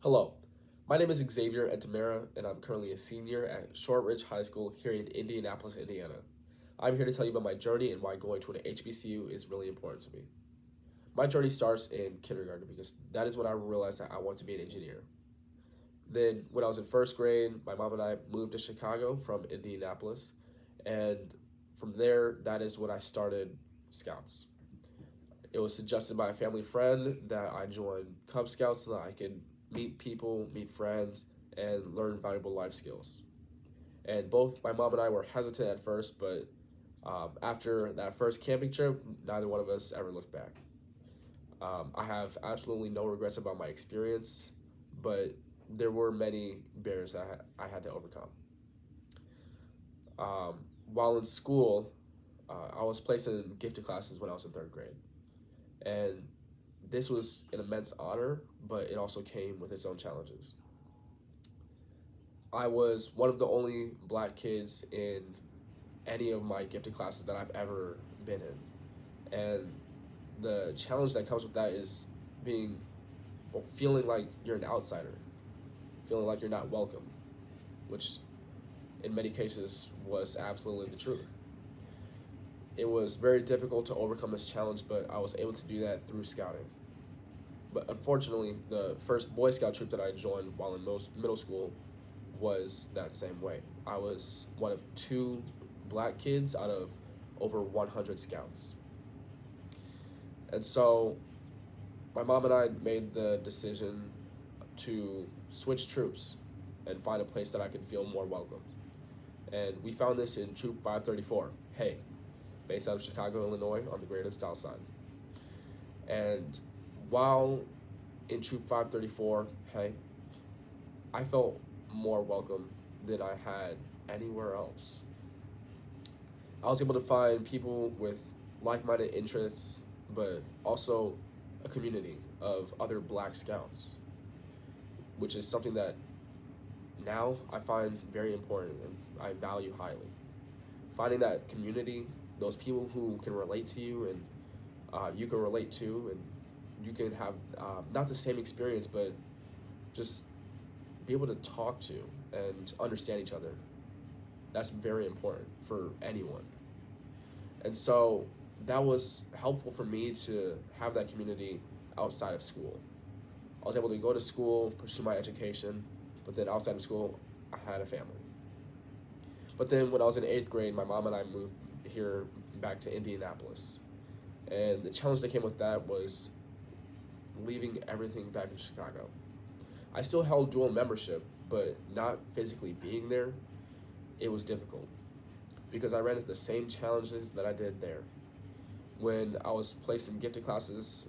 Hello, my name is Xavier Ntamere, and I'm currently a senior at Shortridge High School here in Indianapolis, Indiana. I'm here to tell you about my journey and why going to an HBCU is really important to me. My journey starts in kindergarten because that is when I realized that I want to be an engineer. Then, when I was in first grade, my mom and I moved to Chicago from Indianapolis, and from there, that is when I started Scouts. It was suggested by a family friend that I join Cub Scouts so that I could meet people, meet friends, and learn valuable life skills. And both my mom and I were hesitant at first, but after that first camping trip, neither one of us ever looked back. I have absolutely no regrets about my experience, but there were many barriers that I had to overcome. While in school, I was placed in gifted classes when I was in third grade. And this was an immense honor, but it also came with its own challenges. I was one of the only black kids in any of my gifted classes that I've ever been in. And the challenge that comes with that is being, well, feeling like you're an outsider, feeling like you're not welcome, which in many cases was absolutely the truth. It was very difficult to overcome this challenge, but I was able to do that through scouting. But unfortunately, the first Boy Scout troop that I joined while in middle school was that same way. I was one of two black kids out of over 100 scouts. And so my mom and I made the decision to switch troops and find a place that I could feel more welcome. And we found this in Troop 534, Hay, based out of Chicago, Illinois, on the Greater South Side. And while in Troop 534, Hay, I felt more welcome than I had anywhere else. I was able to find people with like minded interests, but also a community of other black scouts, which is something that now I find very important and I value highly. Finding that community, those people who can relate to you and you can relate to, and you can have not the same experience, but just be able to talk to and understand each other. That's very important for anyone. And so that was helpful for me to have that community outside of school. I was able to go to school, pursue my education, but then outside of school, I had a family. But then when I was in eighth grade, my mom and I moved here back to Indianapolis. And the challenge that came with that was leaving everything back in Chicago. I still held dual membership, but not physically being there, it was difficult because I ran into the same challenges that I did there. When I was placed in gifted classes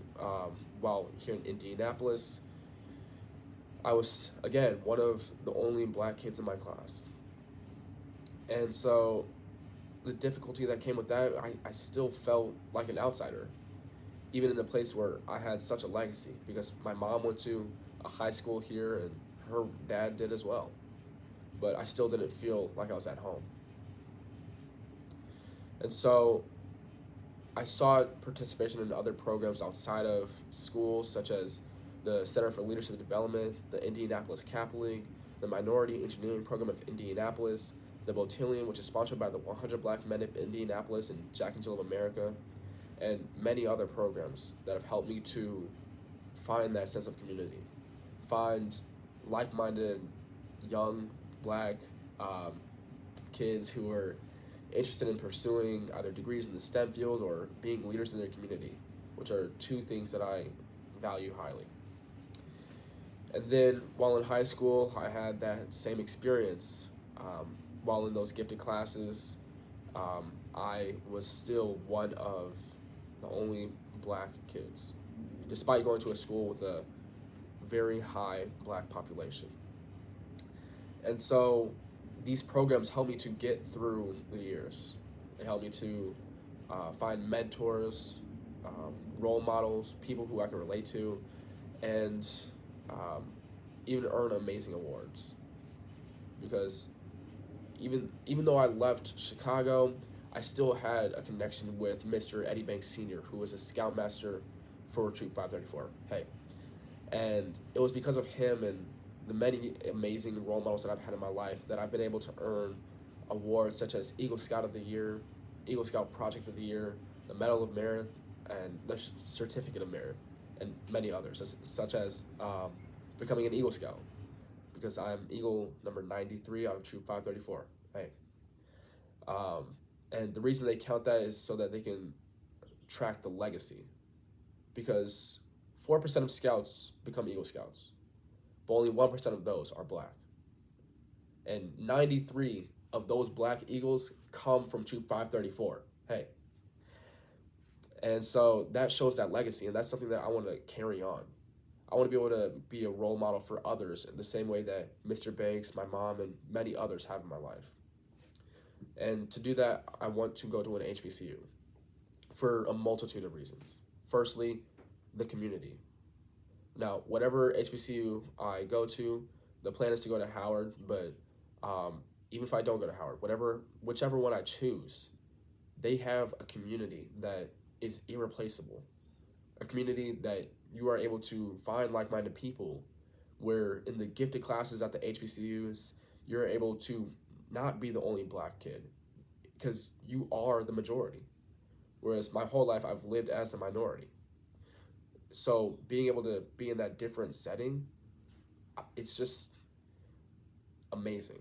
while here in Indianapolis, I was, again, one of the only black kids in my class. And so the difficulty that came with that, I still felt like an outsider, even in the place where I had such a legacy because my mom went to a high school here and her dad did as well. But I still didn't feel like I was at home. And so I sought participation in other programs outside of school, such as the Center for Leadership Development, the Indianapolis Cap League, the Minority Engineering Program of Indianapolis, the Botillion, which is sponsored by the 100 Black Men of Indianapolis and Jack and Jill of America, and many other programs that have helped me to find that sense of community, find like-minded young black um, kids who are interested in pursuing either degrees in the STEM field or being leaders in their community, which are two things that I value highly. And then while in high school, I had that same experience. While in those gifted classes, I was still one of the only black kids, despite going to a school with a very high black population. And so these programs helped me to get through the years. They helped me to find mentors, role models, people who I can relate to, and um, even earn amazing awards. Because even though I left Chicago, I still had a connection with Mr. Eddie Banks Sr., who was a scoutmaster for Troop 534. Hey, And it was because of him and the many amazing role models that I've had in my life that I've been able to earn awards such as Eagle Scout of the Year, Eagle Scout Project of the Year, the Medal of Merit, and the Certificate of Merit, and many others, such as becoming an Eagle Scout, because I'm Eagle number 93 out of Troop 534. Hey. Um, and the reason they count that is so that they can track the legacy, because 4% of scouts become Eagle Scouts, but only 1% of those are black. And 93 of those black Eagles come from Troop 534. Hey. And so that shows that legacy, and that's something that I want to carry on. I want to be able to be a role model for others in the same way that Mr. Banks, my mom, and many others have in my life. And to do that, I want to go to an HBCU for a multitude of reasons. Firstly, the community. Now, whatever HBCU I go to, the plan is to go to Howard, but even if I don't go to Howard, whichever one I choose, they have a community that is irreplaceable. A community that you are able to find like-minded people, where in the gifted classes at the HBCUs, you're able to not be the only black kid, because you are the majority. Whereas my whole life I've lived as the minority. So being able to be in that different setting, it's just amazing.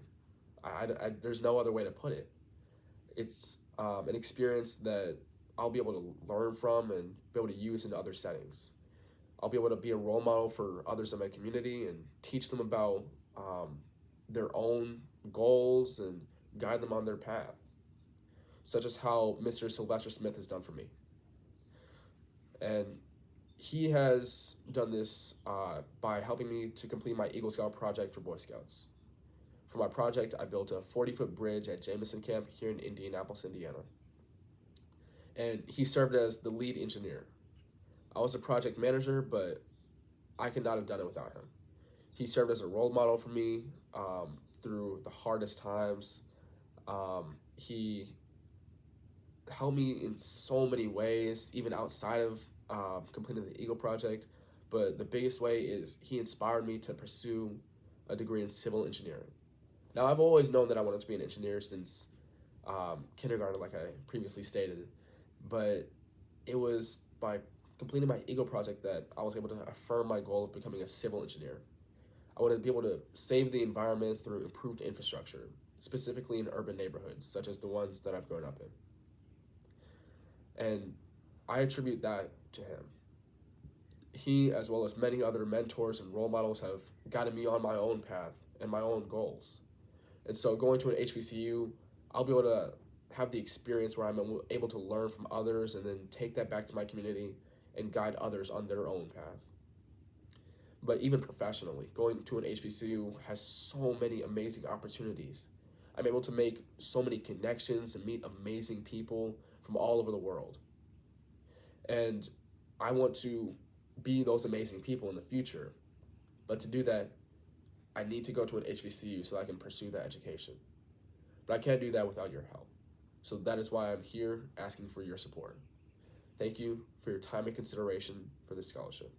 There's no other way to put it. It's an experience that I'll be able to learn from and be able to use in other settings. I'll be able to be a role model for others in my community and teach them about their own goals and guide them on their path, such as how Mr. Sylvester Smith has done for me. And he has done this by helping me to complete my Eagle Scout project for Boy Scouts. For my project, I built a 40-foot bridge at Jameson Camp here in Indianapolis, Indiana. And he served as the lead engineer. I was a project manager, but I could not have done it without him. He served as a role model for me through the hardest times. He helped me in so many ways, even outside of completing the Eagle project. But the biggest way is he inspired me to pursue a degree in civil engineering. Now, I've always known that I wanted to be an engineer since kindergarten, like I previously stated. But it was by completing my Eagle project that I was able to affirm my goal of becoming a civil engineer. I wanted to be able to save the environment through improved infrastructure, specifically in urban neighborhoods, such as the ones that I've grown up in. And I attribute that to him. He, as well as many other mentors and role models, have guided me on my own path and my own goals. And so going to an HBCU, I'll be able to have the experience where I'm able to learn from others and then take that back to my community and guide others on their own path. But even professionally, going to an HBCU has so many amazing opportunities. I'm able to make so many connections and meet amazing people from all over the world. And I want to be those amazing people in the future. But to do that, I need to go to an HBCU so I can pursue that education. But I can't do that without your help. So that is why I'm here asking for your support. Thank you for your time and consideration for this scholarship.